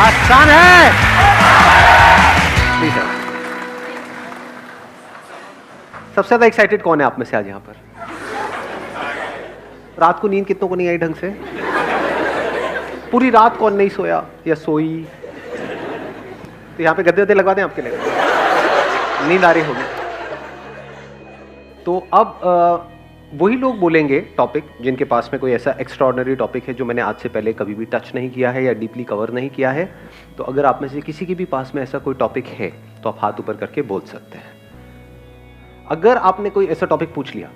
आसान है। सबसे ज्यादा एक्साइटेड कौन है आप में से आज यहां पर? रात को नींद कितनों को नहीं आई ढंग से? पूरी रात कौन नहीं सोया या सोई? तो यहां पे गद्दे गद्दे लगवा दें आपके लिए, नींद आ रही होगी। तो अब वही लोग बोलेंगे टॉपिक जिनके पास में कोई ऐसा एक्स्ट्राऑर्डिनरी टॉपिक है जो मैंने आज से पहले कभी भी टच नहीं किया है या डीपली कवर नहीं किया है। तो अगर आप में से किसी के भी पास में ऐसा कोई टॉपिक है तो आप हाथ ऊपर करके बोल सकते हैं। अगर आपने कोई ऐसा टॉपिक पूछ लिया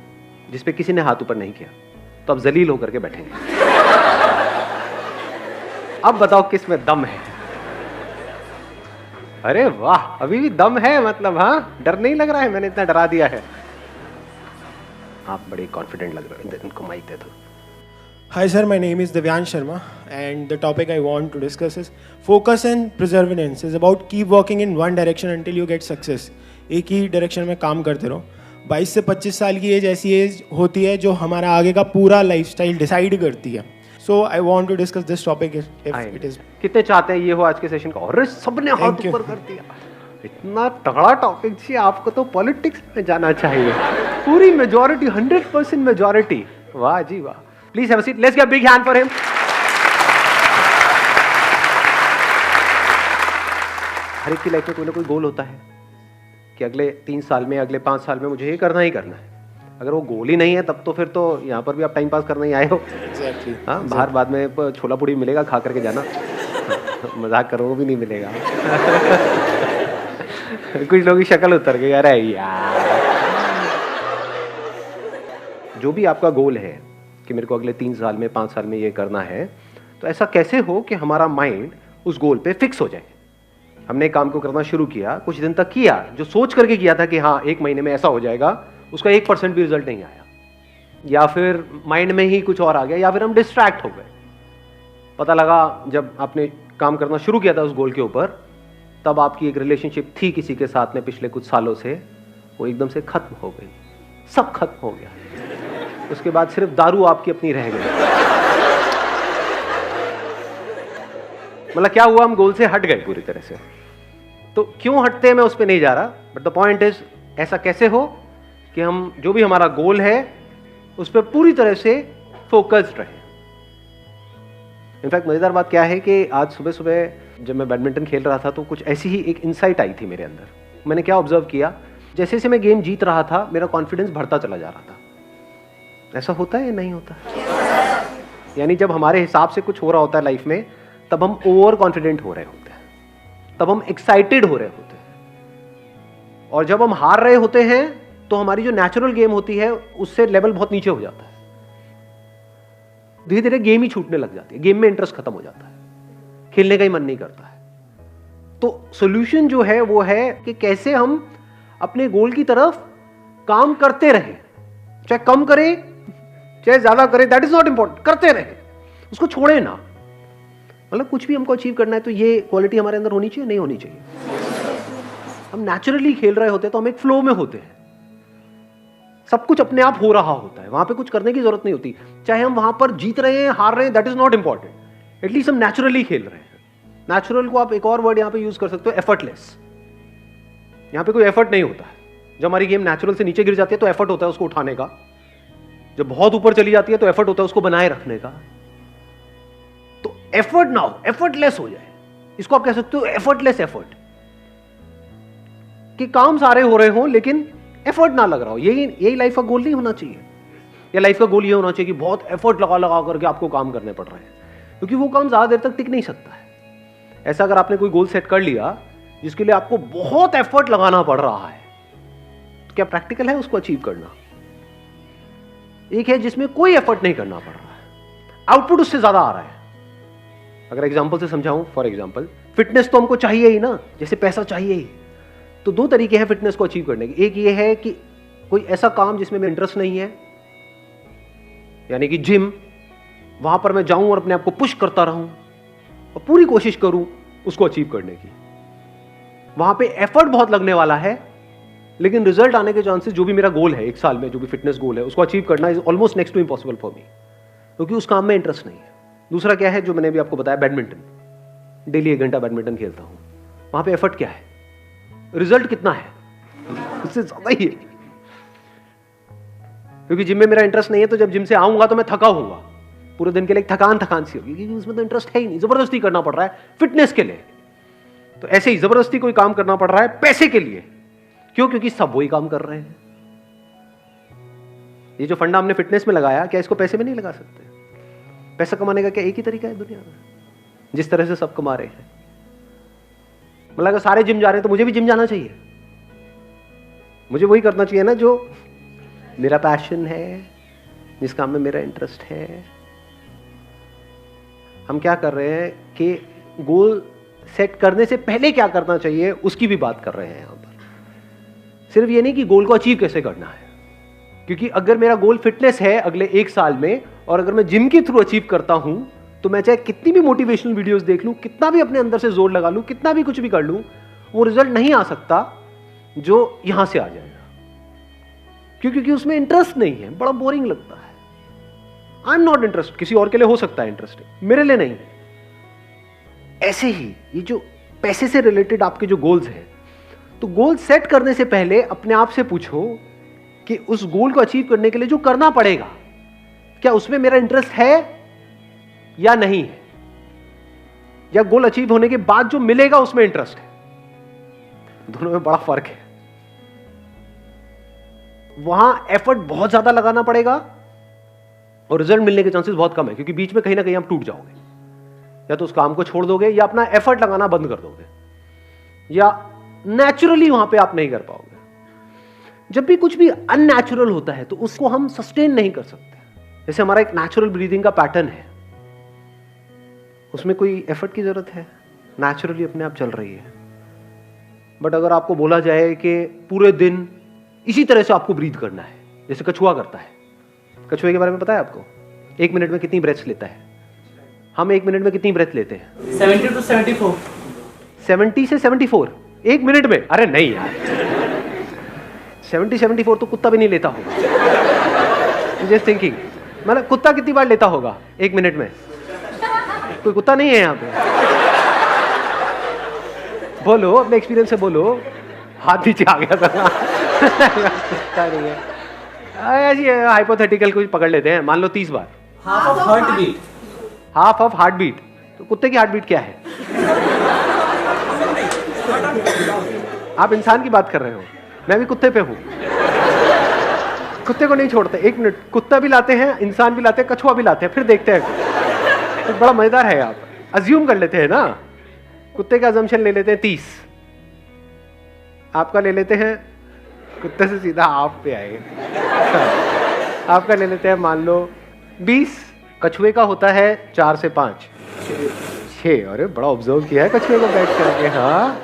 जिस पे किसी ने हाथ ऊपर नहीं किया तो आप जलील होकर के बैठेंगे। अब बताओ किस में दम है? अरे वाह, अभी भी दम है, मतलब हाँ, डर नहीं लग रहा है, मैंने इतना डरा दिया है। आप बड़े कॉन्फिडेंट लग रहे हो, इनको माइक दे दो। Hi sir, my name is Divyansh Sharma and the topic I want to discuss is focus and perseverance is about keep working in one direction until you get success. एक ही direction में काम करते रहो। 22 से 25 साल की as ऐसी as होती है जो हमारा आगे का पूरा लाइफस्टाइल डिसाइड करती है। So I want to discuss this topic if it is. कितने चाहते हैं ये हो आज के सेशन का? और सबने हाथ ऊपर कर दिया। इतना तगड़ा टॉपिक जी, आपको तो पॉलिटिक्स में जाना चाहिए। पूरी मेजॉरिटी, 100% मेजॉरिटी। वाह जी वाह। Please have a seat, let's give a big hand for him. हर एक की लाइफ में कोई ना कोई गोल होता है कि अगले 3 साल में, अगले 5 साल में मुझे ये करना ही करना है। अगर वो गोल ही नहीं है तब तो फिर तो यहाँ पर भी आप टाइम पास करने ही आए हो। Exactly. हाँ, बाहर बाद में छोला पूड़ी मिलेगा, खा करके जाना। मजाक करो, वो भी नहीं मिलेगा। कुछ लोगों की शक्ल उतर गई, अरे यार। जो भी आपका गोल है कि मेरे को अगले 3 साल में, 5 साल में ये करना है, तो ऐसा कैसे हो कि हमारा माइंड उस गोल पे फिक्स हो जाए। हमने काम को करना शुरू किया, कुछ दिन तक किया, जो सोच करके किया था कि हाँ 1 महीने में ऐसा हो जाएगा, उसका 1% भी रिजल्ट नहीं आया, या फिर माइंड में ही कुछ और आ गया, या फिर हम डिस्ट्रैक्ट हो गए। पता लगा जब आपने काम करना शुरू किया था उस गोल के ऊपर, तब आपकी एक रिलेशनशिप थी किसी के साथ में पिछले कुछ सालों से, वो एकदम से खत्म हो गई, सब खत्म हो गया। उसके बाद सिर्फ दारू आपकी अपनी रह गई। मतलब क्या हुआ, हम गोल से हट गए पूरी तरह से। तो क्यों हटते हैं मैं उस पर नहीं जा रहा, बट द पॉइंट इज ऐसा कैसे हो कि हम जो भी हमारा गोल है उस पर पूरी तरह से फोकस्ड रहे। इनफैक्ट मजेदार बात क्या है कि आज सुबह सुबह जब मैं बैडमिंटन खेल रहा था तो कुछ ऐसी ही एक इंसाइट आई थी मेरे अंदर। मैंने क्या ऑब्जर्व किया, जैसे जैसे मैं गेम जीत रहा था मेरा कॉन्फिडेंस बढ़ता चला जा रहा था। ऐसा होता है या नहीं होता? यानी जब हमारे हिसाब से कुछ हो रहा होता है लाइफ में, तब हम ओवर कॉन्फिडेंट हो रहे होते हैं, तब हम एक्साइटेड हो रहे होते हैं। और जब हम हार रहे होते हैं तो हमारी जो नेचुरल गेम होती है उससे लेवल बहुत नीचे हो जाता है। धीरे धीरे गेम ही छूटने लग जाती है, गेम में इंटरेस्ट खत्म हो जाता है, खेलने का ही मन नहीं करता है। तो सॉल्यूशन जो है वो है कि कैसे हम अपने गोल की तरफ काम करते रहें, चाहे कम करें चाहे ज्यादा करें, दैट इज नॉट इंपॉर्टेंट, करते रहें, उसको छोड़े ना। मतलब कुछ भी हमको अचीव करना है तो ये क्वालिटी हमारे अंदर होनी चाहिए, नहीं होनी चाहिए? हम नेचुरली खेल रहे होते हैं तो हम एक फ्लो में होते हैं, सब कुछ अपने आप हो रहा होता है, वहां पे कुछ करने की जरूरत नहीं होती। चाहे हम वहां पर जीत रहे हैं, हार रहे हैं, that is not important, at least हम नेचुरली खेल रहे हैं। नेचुरल को आप एक और वर्ड यहां पे यूज कर सकते हो, एफर्टलेस। यहां पे कोई एफर्ट नहीं होता है। जब हमारी गेम नेचुरल से नीचे गिर जाती है तो एफर्ट होता है उसको उठाने का, जब बहुत ऊपर चली जाती है तो एफर्ट होता है उसको बनाए रखने का। तो एफर्ट ना हो, एफर्टलेस हो जाए, इसको आप कह सकते हो एफर्टलेस एफर्ट, कि काम सारे हो रहे हो लेकिन एफर्ट ना लग रहा हो। यही लाइफ का गोल नहीं होना चाहिए। या लाइफ का गोल ये होना चाहिए कि बहुत एफर्ट लगा लगा करके आपको काम करने पड़ रहे हैं, क्योंकि वो काम ज्यादा देर तक टिक नहीं सकता है। ऐसा अगर आपने कोई गोल सेट कर लिया जिसके लिए आपको बहुत एफर्ट लगाना पड़ रहा है, तो क्या प्रैक्टिकल है उसको अचीव करना? एक है जिसमें कोई एफर्ट नहीं करना पड़ रहा है, आउटपुट उससे ज्यादा आ रहा है। अगर एग्जांपल से समझाऊं, फॉर एग्जांपल फिटनेस तो हमको चाहिए ही ना, जैसे पैसा चाहिए ही। तो 2 तरीके हैं फिटनेस को अचीव करने के। एक ये है कि कोई ऐसा काम जिसमें मेरा इंटरेस्ट नहीं है, यानी कि जिम, वहां पर मैं जाऊं और अपने आप को पुश करता रहूं और पूरी कोशिश करूं उसको अचीव करने की। वहां पे एफर्ट बहुत लगने वाला है, लेकिन रिजल्ट आने के चांसेस, जो भी मेरा गोल है एक साल में, जो भी फिटनेस गोल है, उसको अचीव करना is almost next to impossible for me, क्योंकि उस काम में इंटरेस्ट नहीं है। दूसरा क्या है, जो मैंने भी आपको बताया, बैडमिंटन। डेली 1 घंटा बैडमिंटन खेलता हूं। वहां पे एफर्ट क्या है, रिजल्ट कितना है, उससे ज्यादा ही है। क्योंकि जिम में मेरा इंटरेस्ट नहीं है, तो जब जिम से आऊंगा तो मैं थका होऊंगा, पूरे दिन के लिए थकान सी होगी, क्योंकि उसमें तो इंटरेस्ट है ही नहीं, जबरदस्ती करना पड़ रहा है फिटनेस के लिए। तो ऐसे ही जबरदस्ती कोई काम करना पड़ रहा है पैसे के लिए। क्यों? क्योंकि सब वही काम कर रहे हैं। ये जो फंडा हमने फिटनेस में लगाया, क्या इसको पैसे में नहीं लगा सकते? पैसा कमाने का क्या एक ही तरीका है दुनिया में, जिस तरह से सब कमा रहे हैं? मतलब अगर सारे जिम जा रहे हैं तो मुझे भी जिम जाना चाहिए। मुझे वही करना चाहिए ना जो मेरा पैशन है, जिस काम में मेरा इंटरेस्ट है। हम क्या कर रहे हैं कि गोल सेट करने से पहले क्या करना चाहिए उसकी भी बात कर रहे हैं यहां पर। सिर्फ ये नहीं कि गोल को अचीव कैसे करना है, क्योंकि अगर मेरा गोल फिटनेस है अगले 1 साल में, और अगर मैं जिम के थ्रू अचीव करता हूं, तो मैं चाहे कितनी भी मोटिवेशनल वीडियोस देख लूं, कितना भी अपने अंदर से जोर लगा लूं, कितना भी कुछ भी कर लूं, वो रिजल्ट नहीं आ सकता जो यहां से आ जाएगा। क्योंकि उसमें इंटरेस्ट नहीं है, बड़ा बोरिंग लगता है। आई एम नॉट इंटरेस्ट, किसी और के लिए हो सकता है इंटरेस्ट, मेरे लिए नहीं। ऐसे ही ये जो पैसे से रिलेटेड आपके जो गोल्स हैं, तो गोल सेट करने से पहले अपने आप से पूछो कि उस गोल को अचीव करने के लिए जो करना पड़ेगा, क्या उसमें मेरा इंटरेस्ट है या नहीं है, या गोल अचीव होने के बाद जो मिलेगा उसमें इंटरेस्ट है। दोनों में बड़ा फर्क है। वहां एफर्ट बहुत ज्यादा लगाना पड़ेगा और रिजल्ट मिलने के चांसेस बहुत कम है, क्योंकि बीच में कहीं ना कहीं आप टूट जाओगे, या तो उस काम को छोड़ दोगे, या अपना एफर्ट लगाना बंद कर दोगे, या नेचुरली वहां पे आप नहीं कर पाओगे। जब भी कुछ भी अननेचुरल होता है तो उसको हम सस्टेन नहीं कर सकते। जैसे हमारा एक नेचुरल ब्रीदिंग का पैटर्न है, उसमें कोई एफर्ट की जरूरत है, नेचुरली अपने आप चल रही है। बट अगर आपको बोला जाए कि पूरे दिन इसी तरह से आपको ब्रीथ करना है, जैसे कछुआ करता है। कछुए के बारे में पता है आपको? 1 मिनट में कितनी ब्रेथ्स लेता है? हम 1 मिनट में कितनी ब्रेथ लेते हैं? 70 to 74। 70 से 74 1 मिनट में? अरे नहीं यार, 70-74 तो कुत्ता भी नहीं लेता होगा। जस्ट थिंकिंग, मतलब कुत्ता कितनी बार लेता होगा 1 मिनट में? कोई कुत्ता नहीं है यहाँ पे? बोलो, अपने एक्सपीरियंस से बोलो। हाथ नीचे आ गया था। कुत्ता नहीं है, ऐसी हाइपोथेटिकल कुछ पकड़ लेते हैं। मान लो 30 बार। Half of heart beat. Half of heart beat, तो कुत्ते की हार्ट बीट क्या है? आप इंसान की बात कर रहे हो, मैं भी कुत्ते पे हूं। कुत्ते को नहीं छोड़ते 1 मिनट। कुत्ता भी लाते हैं, इंसान भी लाते हैं, कछुआ भी लाते हैं, फिर देखते हैं। तो बड़ा मजेदार है। आप अज्यूम कर लेते हैं ना, कुत्ते का अजम्पशन ले लेते हैं 30, आपका ले लेते हैं, कुत्ते से सीधा आप पे आएंगे। आपका ले लेते हैं मान लो 20, कछुए का होता है 4 से 5, 6। अरे बड़ा ऑब्जर्व किया है कछुए को बैठ करके। हाँ,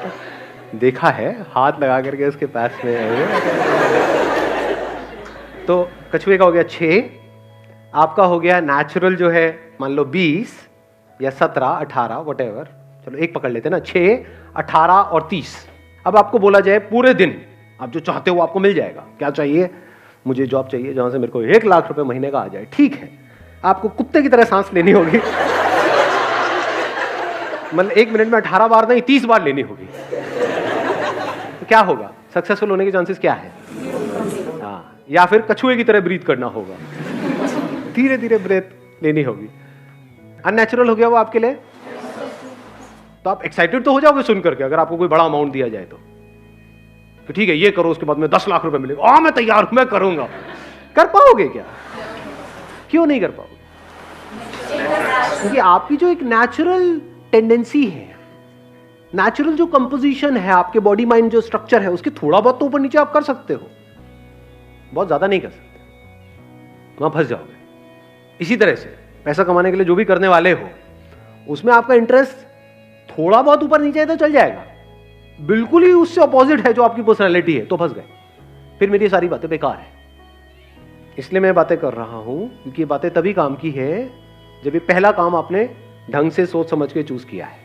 देखा है, हाथ लगा करके उसके पास में। तो कछुए का हो गया 6, आपका हो गया नेचुरल जो है मान लो 20 या 17, 18 व्हाटएवर, चलो एक पकड़ लेते हैं ना, 6, 18 और 30। अब आपको बोला जाए पूरे दिन आप जो चाहते हो आपको मिल जाएगा। क्या चाहिए? मुझे जॉब चाहिए जहां से मेरे को 1 लाख रुपए महीने का आ जाए। ठीक है, आपको कुत्ते की तरह सांस लेनी होगी। मतलब 1 मिनट में 18 बार नहीं, 30 बार लेनी होगी। तो क्या होगा? सक्सेसफुल होने के चांसेस क्या है? हाँ, या फिर कछुए की तरह ब्रीथ करना होगा, धीरे धीरे ब्रेथ लेनी होगी। अननेचुरल हो गया वो आपके लिए। तो आप एक्साइटेड तो हो जाओगे सुन करके, अगर आपको कोई बड़ा अमाउंट दिया जाए तो ठीक है ये करो, उसके बाद में 10 लाख रुपए मिलेगा, मैं तैयार हूं, मैं करूंगा। कर पाओगे क्या? क्यों नहीं कर पाओगे? क्योंकि आपकी जो एक नेचुरल टेंडेंसी है, नेचुरल जो कंपोजिशन है, आपके बॉडी माइंड जो स्ट्रक्चर है, उसके थोड़ा बहुत तो ऊपर नीचे आप कर सकते हो, बहुत ज्यादा नहीं कर सकते, वहां फंस जाओगे। इसी तरह से पैसा कमाने के लिए जो भी करने वाले हो, उसमें आपका इंटरेस्ट थोड़ा बहुत ऊपर नीचे है तो चल जाएगा, बिल्कुल ही उससे अपोजिट है जो आपकी पर्सनैलिटी है तो फंस गए, फिर मेरी सारी बातें बेकार है। इसलिए मैं बातें कर रहा हूं क्योंकि ये बातें तभी काम की है जब ये पहला काम आपने ढंग से सोच समझ के चूज किया है।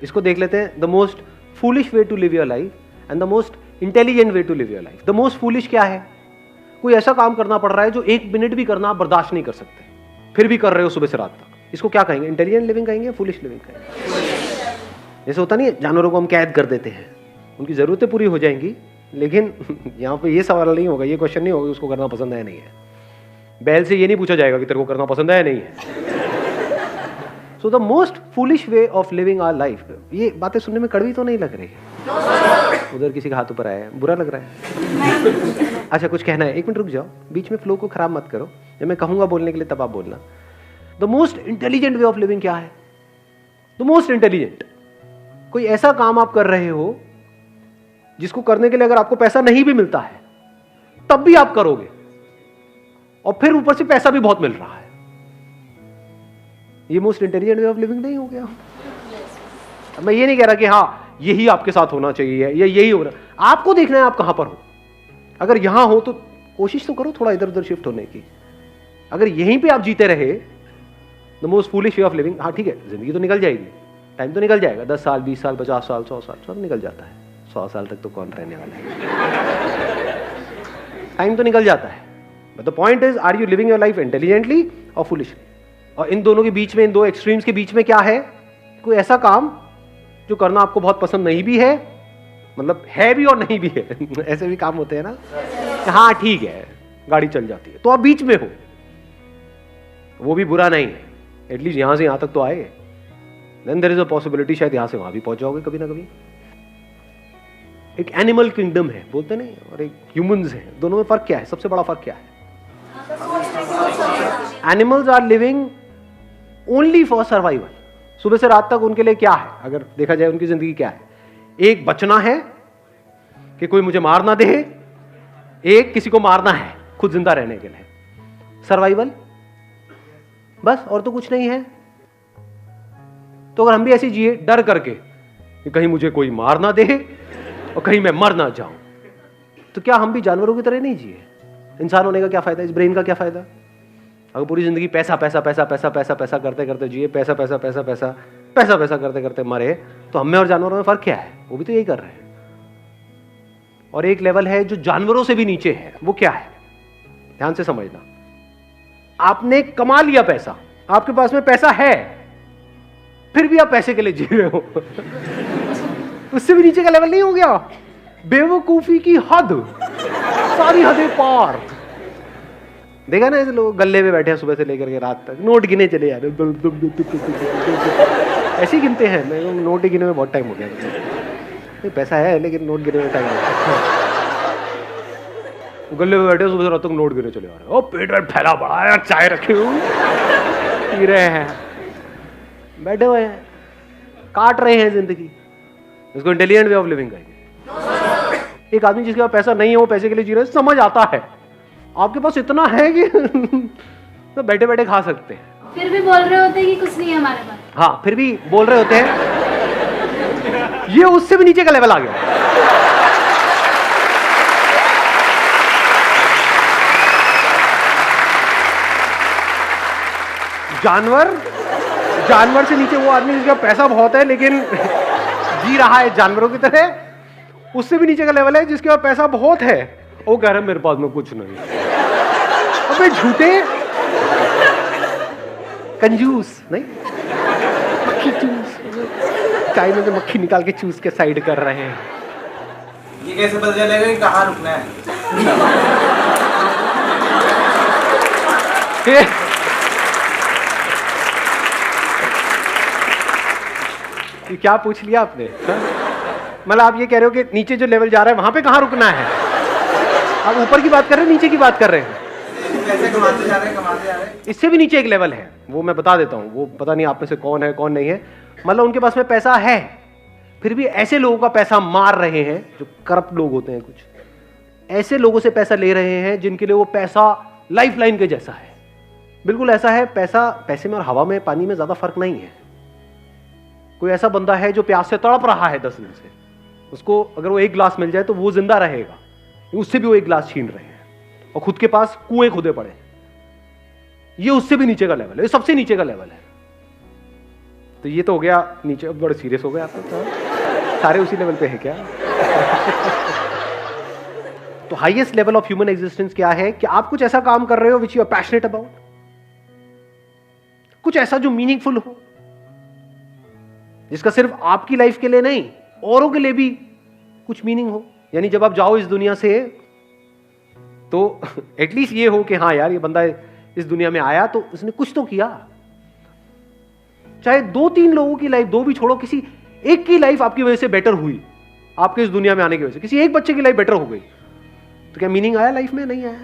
इसको देख लेते हैं, the most foolish way to live your life and the most intelligent way to live your life. The most foolish क्या है? कोई ऐसा काम करना पड़ रहा है जो 1 मिनट भी करना आप बर्दाश्त नहीं कर सकते, फिर भी कर रहे हो सुबह से रात तक। इसको क्या कहेंगे? इंटेलिजेंट लिविंग कहेंगे या फूलिश लिविंग कहेंगे? जैसे होता नहीं है, जानवरों को हम कैद कर देते हैं, उनकी जरूरतें पूरी हो जाएंगी, लेकिन यहाँ पे ये सवाल नहीं होगा, ये क्वेश्चन नहीं होगा उसको करना पसंद है नहीं है। बैल से ये नहीं पूछा जाएगा कि तेरे को करना पसंद है नहीं है। So the most foolish way of living our life. ये बातें सुनने में कड़वी तो नहीं लग रही है? उधर किसी का हाथ ऊपर आया है, बुरा लग रहा है? अच्छा, कुछ कहना है? 1 मिनट रुक जाओ, बीच में फ्लो को खराब मत करो। जब मैं कहूंगा बोलने के लिए तब आप बोलना। The most intelligent way of living क्या है? द मोस्ट इंटेलिजेंट, कोई ऐसा काम आप कर रहे हो जिसको करने के लिए अगर आपको पैसा नहीं भी मिलता है तब भी आप करोगे, और फिर ऊपर से पैसा भी बहुत मिल रहा है। ये most intelligent way of living नहीं हो गया? मैं ये नहीं कह रहा कि हाँ यही आपके साथ होना चाहिए या यही हो रहा। आपको देखना है आप कहां पर हो। अगर यहां हो तो कोशिश तो करो थोड़ा इधर उधर शिफ्ट होने की। अगर यहीं पे आप जीते रहे, the most foolish way of living, हाँ ठीक है, जिंदगी तो निकल जाएगी, टाइम तो निकल जाएगा, 10 साल 20 साल 50 साल 100 साल सब निकल जाता है। 100 साल तक तो कौन रहने वाला है? टाइम तो निकल जाता है। But the point is, are you living your life intelligently or foolishly? और इन दोनों के बीच में, इन दो एक्सट्रीम्स के बीच में क्या है? कोई ऐसा काम जो करना आपको बहुत पसंद नहीं भी है, मतलब है भी और नहीं भी है। ऐसे भी काम होते हैं ना, हाँ ठीक है गाड़ी चल जाती है, तो आप बीच में हो, वो भी बुरा नहीं है। एटलीस्ट यहां से यहां तक तो आए। Then there is a possibility शायद यहां से वहां भी पहुंच जाओगे कभी ना कभी। एक एनिमल किंगडम है बोलते नहीं, और एक ह्यूमंस है, दोनों में फर्क क्या है? सबसे बड़ा फर्क क्या है? Animals are living only for survival. सुबह से रात तक उनके लिए क्या है? अगर देखा जाए उनकी जिंदगी क्या है? एक बचना है कि कोई मुझे मार ना दे, एक किसी को मारना है खुद जिंदा रहने के लिए। सर्वाइवल बस, और तो कुछ नहीं है। तो अगर हम भी ऐसे जिए डर करके कि कहीं मुझे कोई मार ना दे और कहीं मैं मर ना जाऊं, तो क्या हम भी जानवरों की तरह नहीं जिए? इंसान होने का क्या फायदा? इस ब्रेन का क्या फायदा? अगर पूरी जिंदगी पैसा पैसा पैसा पैसा पैसा पैसा करते करते जिए, पैसा पैसा पैसा पैसा पैसा पैसा करते करते मरे, तो हमें और जानवरों में फर्क क्या है? वो भी तो यही कर रहे हैं। और एक लेवल है जो जानवरों से भी नीचे है, वो क्या है? ध्यान से समझना। आपने कमा लिया पैसा, आपके पास में पैसा है, फिर भी आप पैसे के लिए जी रहे हो। उससे भी नीचे का लेवल नहीं हो गया? बेवकूफी की हद, सारी हदें पार। देखा ना ऐसे लोग गल्ले में बैठे हैं सुबह से लेकर के रात तक, नोट गिने चले जा रहे, ऐसे ही गिनते हैं। मैं नोट ही गिने में बहुत टाइम हो गया। पैसा है लेकिन नोट गिने में टाइम हो गया। गल्ले में बैठे सुबह से रात तक नोट गिने चले आ रहे हैं। ओ पेट वेट फैला पड़ा है, चाय रखे हुए पी रहे हैं, बैठे हुए हैं, काट रहे हैं जिंदगी। इसको इंटेलिजेंट वे ऑफ लिविंग कहेंगे। एक आदमी जिसके पास पैसा नहीं है, वो पैसे के लिए जी रहा है, समझ आता है। आपके पास इतना है कि तो बैठे बैठे खा सकते हैं, फिर भी बोल रहे होते हैं कि कुछ नहीं है हमारे पास। हाँ, फिर भी बोल रहे होते हैं। ये उससे भी नीचे का लेवल आ गया। जानवर से नीचे वो आदमी जिसका पैसा बहुत है लेकिन जी रहा है जानवरों की तरह। उससे भी नीचे का लेवल है जिसके पास पैसा बहुत है, वो कह रहा है मेरे पास में कुछ नहीं। अबे झूठे कंजूस नहीं, मक्खी चूस, चाय में से मक्खी निकाल के चूस के साइड कर रहे हैं। ये कैसे पता चलेगा कि कहाँ रुकना है? ये क्या पूछ लिया आपने? मतलब आप ये कह रहे हो कि नीचे जो लेवल जा रहा है वहां पे कहाँ रुकना है? आप ऊपर की बात कर रहे हैं, नीचे की बात कर रहे हैं? पैसे कमाते जा रहे हैं। इससे भी नीचे एक लेवल है, वो मैं बता देता हूँ। वो पता नहीं आप में से कौन है कौन नहीं है। मतलब उनके पास में पैसा है, फिर भी ऐसे लोगों का पैसा मार रहे हैं जो करप्ट लोग होते हैं। कुछ ऐसे लोगों से पैसा ले रहे हैं जिनके लिए वो पैसा लाइफ लाइन के जैसा है। बिल्कुल ऐसा है, पैसे में और हवा में, पानी में ज्यादा फर्क नहीं है। कोई ऐसा बंदा है जो प्यास से तड़प रहा है 10 दिन से, उसको अगर वो 1 गिलास मिल जाए तो वो जिंदा रहेगा, उससे भी वो 1 गिलास छीन रहे हैं और खुद के पास कुएं खुदे पड़े। ये उससे भी नीचे का लेवल है, ये सबसे नीचे का लेवल है। तो ये तो हो गया नीचे, बड़े सीरियस हो गए आप तो। सारे उसी लेवल पे है क्या? तो highest level of human existence क्या है कि आप कुछ ऐसा काम कर रहे हो which you are passionate about, कुछ ऐसा जो मीनिंगफुल हो, जिसका सिर्फ आपकी लाइफ के लिए नहीं औरों के लिए भी कुछ मीनिंग हो। यानी जब आप जाओ इस दुनिया से तो एटलीस्ट ये हो कि हाँ यार ये बंदा इस दुनिया में आया तो उसने कुछ तो किया। चाहे 2-3 लोगों की लाइफ, 2 भी छोड़ो, किसी एक की लाइफ आपकी वजह से बेटर हुई, आपके इस दुनिया में आने की वजह से किसी एक बच्चे की लाइफ बेटर हो गई, तो क्या मीनिंग आया लाइफ में? नहीं आया।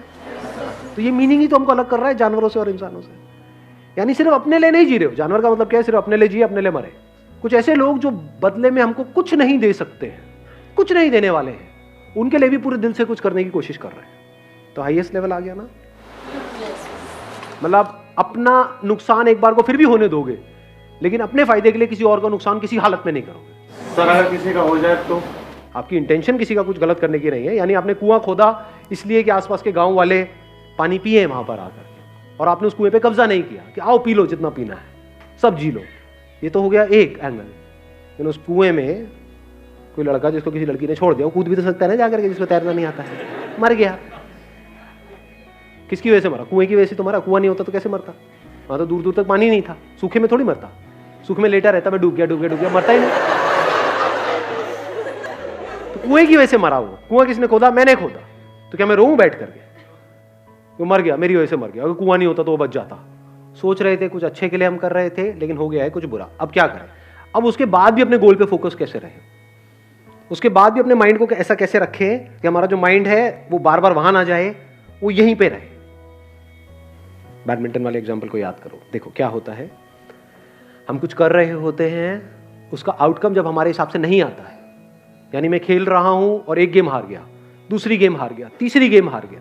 तो ये मीनिंग ही तो हमको अलग कर रहा है जानवरों से और इंसानों से। यानी सिर्फ अपने लिए नहीं जी रहे हो। जानवर का मतलब क्या है? सिर्फ अपने लिए जिए, अपने लिए मरे। कुछ ऐसे लोग जो बदले में हमको कुछ नहीं दे सकते हैं, कुछ नहीं देने वाले हैं, उनके लिए भी पूरे दिल से कुछ करने की कोशिश कर रहे हैं। तो हाईएस्ट लेवल आ गया ना। मतलब अपना नुकसान एक बार को फिर भी होने दोगे, लेकिन अपने फायदे के लिए किसी और का नुकसान किसी हालत में नहीं करोगे। सर अगर किसी का हो जाए तो आपकी इंटेंशन किसी का कुछ गलत करने की नहीं है। यानी आपने कुआं खोदा इसलिए कि आसपास के गांव वाले पानी पिए वहां पर आकर के, और आपने उस कुएं पे कब्जा नहीं किया कि आओ पी लो जितना पीना है, सब जी लो। ये तो हो गया एक एंगल। लेकिन उस कुएं में कोई लड़का जिसको किसी लड़की ने छोड़ दिया, वो कूद भी तो सकता है ना जाकर के, जिसको तैरना नहीं आता है, मर गया। किसकी वजह से मरा? कुएं की वजह से तो मरा। कुआं नहीं होता तो कैसे मरता? वहां तो दूर दूर तक पानी नहीं था। सूखे में थोड़ी मरता, सूखे में लेटा रहता, मैं डूब गया डूब गया डूब गया, मरता ही नहीं। तो कुएं की वजह से मरा वो। कुआं किसने खोदा? मैंने खोदा। तो क्या मैं रोऊं बैठ करके? वो मर गया, मेरी वजह से मर गया। अगर कुआं नहीं होता तो वो बच जाता। सोच रहे थे कुछ अच्छे के लिए हम कर रहे थे, लेकिन हो गया है कुछ बुरा। अब क्या करें? अब उसके बाद भी अपने गोल पे फोकस कैसे रहे? उसके बाद भी अपने माइंड को ऐसा कैसे रखें कि हमारा जो माइंड है वो बार बार वहां ना जाए, वो यहीं पे रहे। बैडमिंटन वाले एग्जाम्पल को याद करो। देखो क्या होता है, हम कुछ कर रहे होते हैं, उसका आउटकम जब हमारे हिसाब से नहीं आता है, यानी मैं खेल रहा हूं और एक गेम हार गया, दूसरी गेम हार गया, तीसरी गेम हार गया,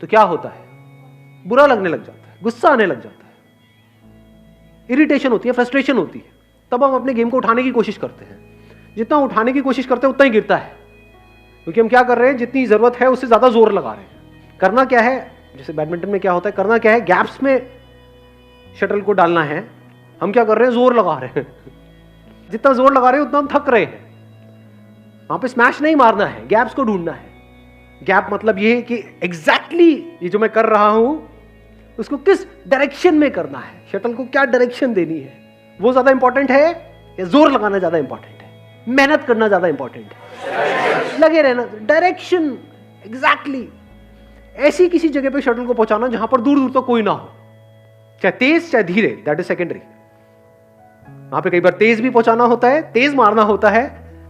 तो क्या होता है? बुरा लगने लग जाता है, गुस्सा आने लग जाता है, इरिटेशन होती है, फ्रस्ट्रेशन होती है। तब हम अपने गेम को उठाने की कोशिश करते हैं। जितना उठाने की कोशिश करते हैं उतना ही गिरता है, क्योंकि हम क्या कर रहे हैं, जितनी जरूरत है उससे ज्यादा जोर लगा रहे हैं। करना क्या है, जैसे बैडमिंटन में क्या होता है, करना क्या है, गैप्स में शटल को डालना है। हम क्या कर रहे हैं, जोर लगा रहे हैं। जितना जोर लगा रहे हैं उतना हम थक रहे हैं। वहां पे स्मैश नहीं मारना है, गैप्स को ढूंढना है। गैप मतलब ये है कि एग्जैक्टली ये जो मैं कर रहा हूं उसको किस डायरेक्शन में करना है, शटल को क्या डायरेक्शन देनी है, वो ज्यादा इंपॉर्टेंट है या जोर लगाना ज्यादा इंपॉर्टेंट है, मेहनत करना ज्यादा इंपॉर्टेंट है, लगे रहना, डायरेक्शन एग्जैक्टली ऐसी किसी जगह पे शटल को पहुंचाना जहां पर दूर दूर तक कोई ना हो, चाहे तेज चाहे धीरे, दैट इज सेकेंडरी। वहां पे कई बार तेज भी पहुंचाना होता है, तेज मारना होता है,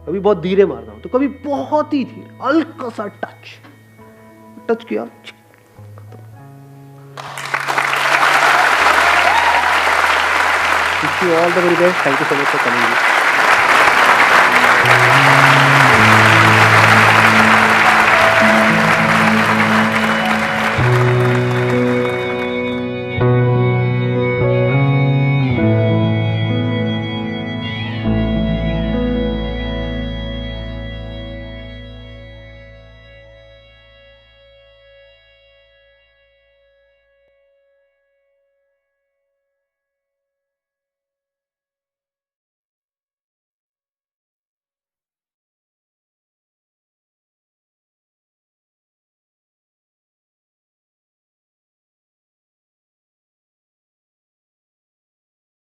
कभी बहुत धीरे मारना होता है, कभी बहुत ही धीरे, हल्का सा टच किया। Wish you all the very best. Thank you so much for coming.